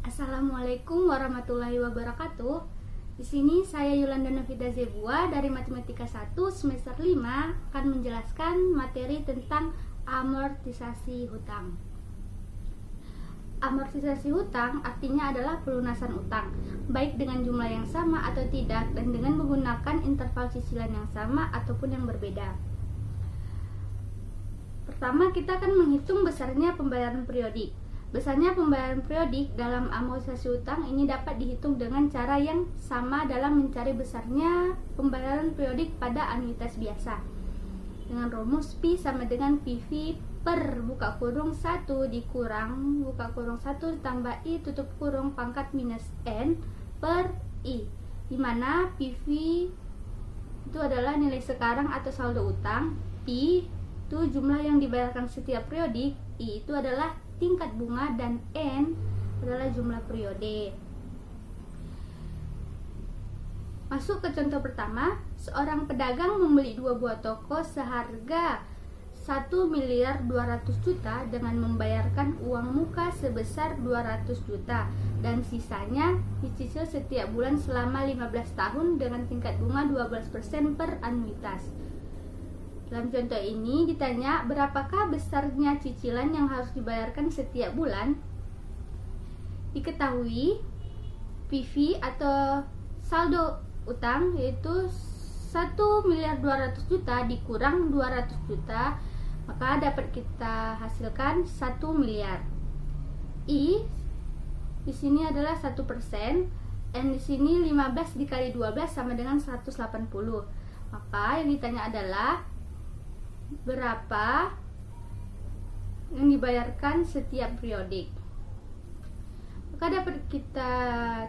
Assalamualaikum warahmatullahi wabarakatuh. Di sini saya Yolanda Novida Zebua dari Matematika 1 semester 5 akan menjelaskan materi tentang amortisasi hutang. Amortisasi hutang artinya adalah pelunasan utang, baik dengan jumlah yang sama atau tidak dan dengan menggunakan interval cicilan yang sama ataupun yang berbeda. Pertama, kita akan menghitung besarnya pembayaran periodik. Besarnya pembayaran periodik dalam amortisasi hutang ini dapat dihitung dengan cara yang sama dalam mencari besarnya pembayaran periodik pada anuitas biasa. Dengan rumus Pi sama dengan PV per buka kurung 1 dikurang buka kurung 1 ditambah I tutup kurung pangkat minus N per I, dimana PV itu adalah nilai sekarang atau saldo utang, Pi itu jumlah yang dibayarkan setiap periodik, I itu adalah tingkat bunga, dan N adalah jumlah periode. Masuk ke contoh pertama. Seorang pedagang membeli 2 buah toko seharga 1.200.000.000 dengan membayarkan uang muka sebesar 200 juta dan sisanya dicicil setiap bulan selama 15 tahun dengan tingkat bunga 12% per anuitas. Dalam contoh ini ditanya berapakah besarnya cicilan yang harus dibayarkan setiap bulan. Diketahui PV atau saldo utang yaitu 1.200.000.000 dikurang 200 juta, maka dapat kita hasilkan 1 miliar. I di sini adalah 1%, N di sini 15 dikali 12 sama dengan 180. Maka yang ditanya adalah berapa yang dibayarkan setiap periodik. Maka dapat kita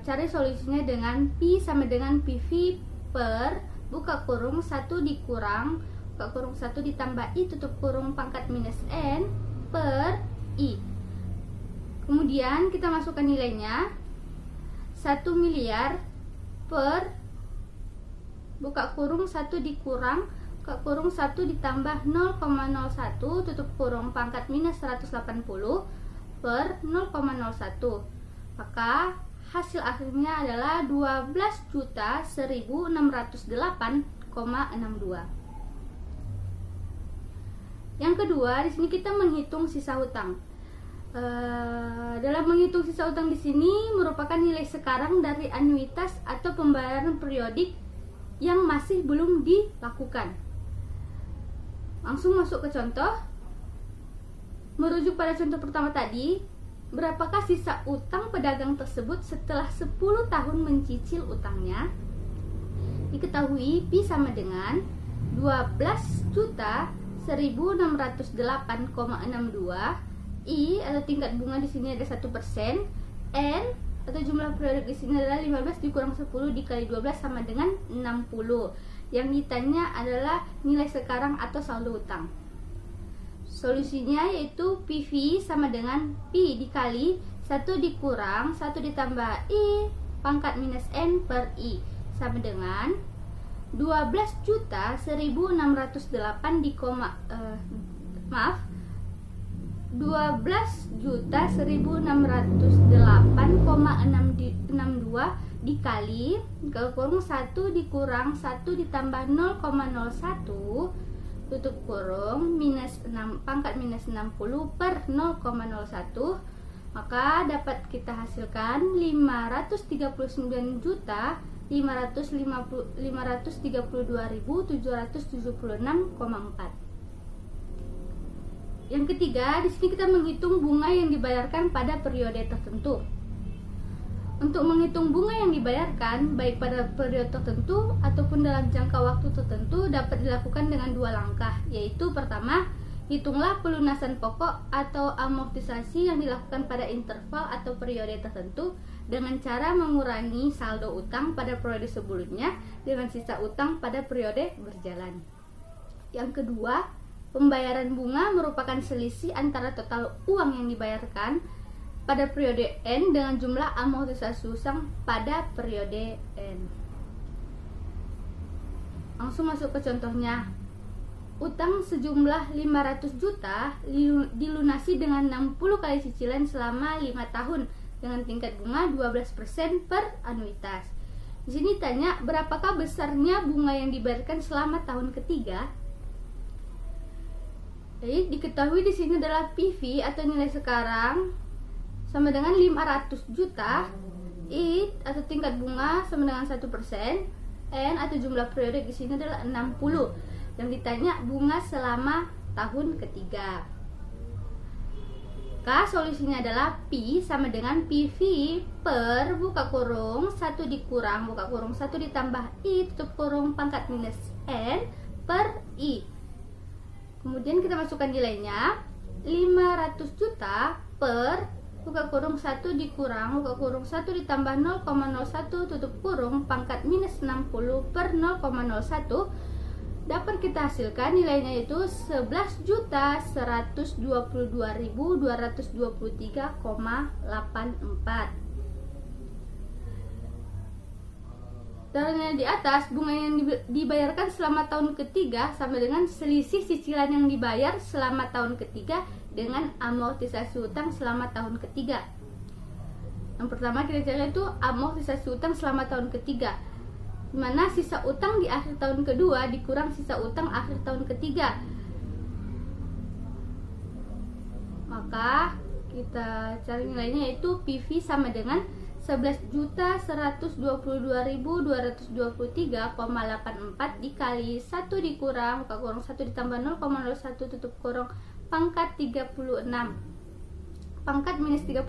cari solusinya dengan Pi sama dengan PV per buka kurung 1 dikurang buka kurung 1 ditambah I tutup kurung pangkat minus N per I. Kemudian kita masukkan nilainya 1 miliar per buka kurung 1 dikurang buka kurung 1 ditambah 0,01 tutup kurung pangkat minus 180 per 0,01. Maka hasil akhirnya adalah 12.1.608,62. Yang kedua, di sini kita menghitung sisa hutang. Dalam menghitung sisa hutang di sini merupakan nilai sekarang dari anuitas atau pembayaran periodik yang masih belum dilakukan. Langsung masuk ke contoh. Merujuk pada contoh pertama tadi, berapakah sisa utang pedagang tersebut setelah 10 tahun mencicil utangnya? Diketahui Pi sama dengan 12.1.608,62. I atau tingkat bunga di sini ada 1%, N atau jumlah periodik di sini adalah 15 dikurang 10 dikali 12 sama dengan 60. Yang ditanya adalah nilai sekarang atau saldo utang. Solusinya yaitu PV sama dengan Pi dikali 1 dikurang 1 ditambah I pangkat minus N per I sama dengan 12.1.608,62 dikali kurung 1 dikurang 1 ditambah 0,01 tutup kurung minus 6 pangkat minus 60 per 0,01. Maka dapat kita hasilkan 532.776,4. Yang ketiga, di sini kita menghitung bunga yang dibayarkan pada periode tertentu. Untuk menghitung bunga yang dibayarkan baik pada periode tertentu ataupun dalam jangka waktu tertentu dapat dilakukan dengan 2 langkah, yaitu pertama, hitunglah pelunasan pokok atau amortisasi yang dilakukan pada interval atau periode tertentu dengan cara mengurangi saldo utang pada periode sebelumnya dengan sisa utang pada periode berjalan. Yang kedua, pembayaran bunga merupakan selisih antara total uang yang dibayarkan pada periode N dengan jumlah amortisasi utang pada periode N. Langsung masuk ke contohnya. Utang sejumlah 500 juta dilunasi dengan 60 kali cicilan selama 5 tahun dengan tingkat bunga 12% per anuitas. Di sini tanya berapakah besarnya bunga yang dibayarkan selama tahun ketiga. Jadi diketahui di sini adalah PV atau nilai sekarang sama dengan 500 juta, I atau tingkat bunga sama dengan 1%, N atau jumlah periode di sini adalah 60. Yang ditanya bunga selama tahun ketiga. K solusinya adalah P sama dengan PV per buka kurung 1 dikurang buka kurung 1 ditambah I tutup kurung pangkat minus N per I. Kemudian kita masukkan nilainya 500 juta per buka kurung 1 dikurang buka kurung 1 ditambah 0,01 tutup kurung pangkat minus 60 per 0,01 dapat kita hasilkan nilainya itu 11.122.223,84. Caranya di atas, bunga yang dibayarkan selama tahun ketiga sama dengan selisih cicilan yang dibayar selama tahun ketiga dengan amortisasi utang selama tahun ketiga. Yang pertama kita cari itu amortisasi utang selama tahun ketiga, dimana sisa utang di akhir tahun kedua dikurang sisa utang akhir tahun ketiga. Maka kita cari nilainya yaitu PV sama dengan 11.122.223,84 dikali 1 dikurang buka kurung 1 ditambah 0,01 tutup kurung pangkat 36 pangkat minus 36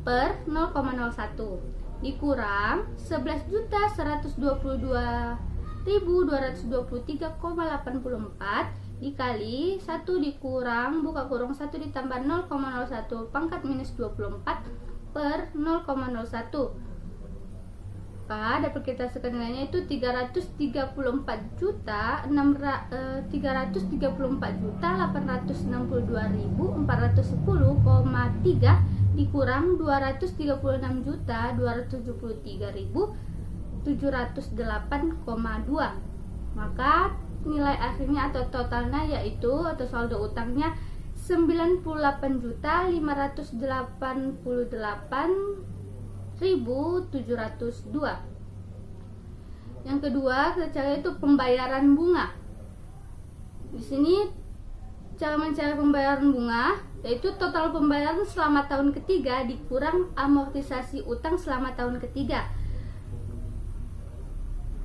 per 0,01 dikurang 11.122.223,84 dikali 1 dikurang buka kurung 1 ditambah 0,01 pangkat minus 24 per 0,01. Maka dapat kita hasilkan nilainya itu 334.862.410,3 dikurang 233.673.708,2. Maka nilai akhirnya atau totalnya yaitu atau saldo utangnya 98.588.702. Yang kedua kita cari itu pembayaran bunga. Di sini cara mencari pembayaran bunga yaitu total pembayaran selama tahun ketiga dikurang amortisasi utang selama tahun ketiga.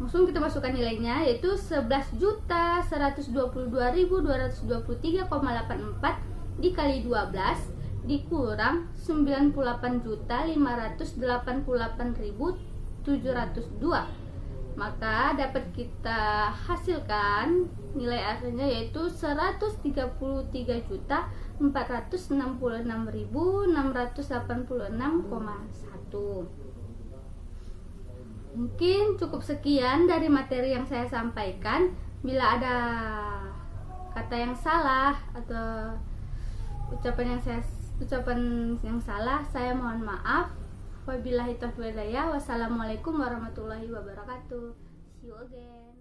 Langsung kita masukkan nilainya yaitu 11.122.223,84 dikali 12 dikurang 98.588.702. Maka dapat kita hasilkan nilai akhirnya yaitu 133.466.686,1. Mungkin cukup sekian dari materi yang saya sampaikan. Bila ada kata yang salah atau ucapan yang salah, saya mohon maaf. Wabillahi taufiq wal hidayah. Wassalamualaikum warahmatullahi wabarakatuh. See you again.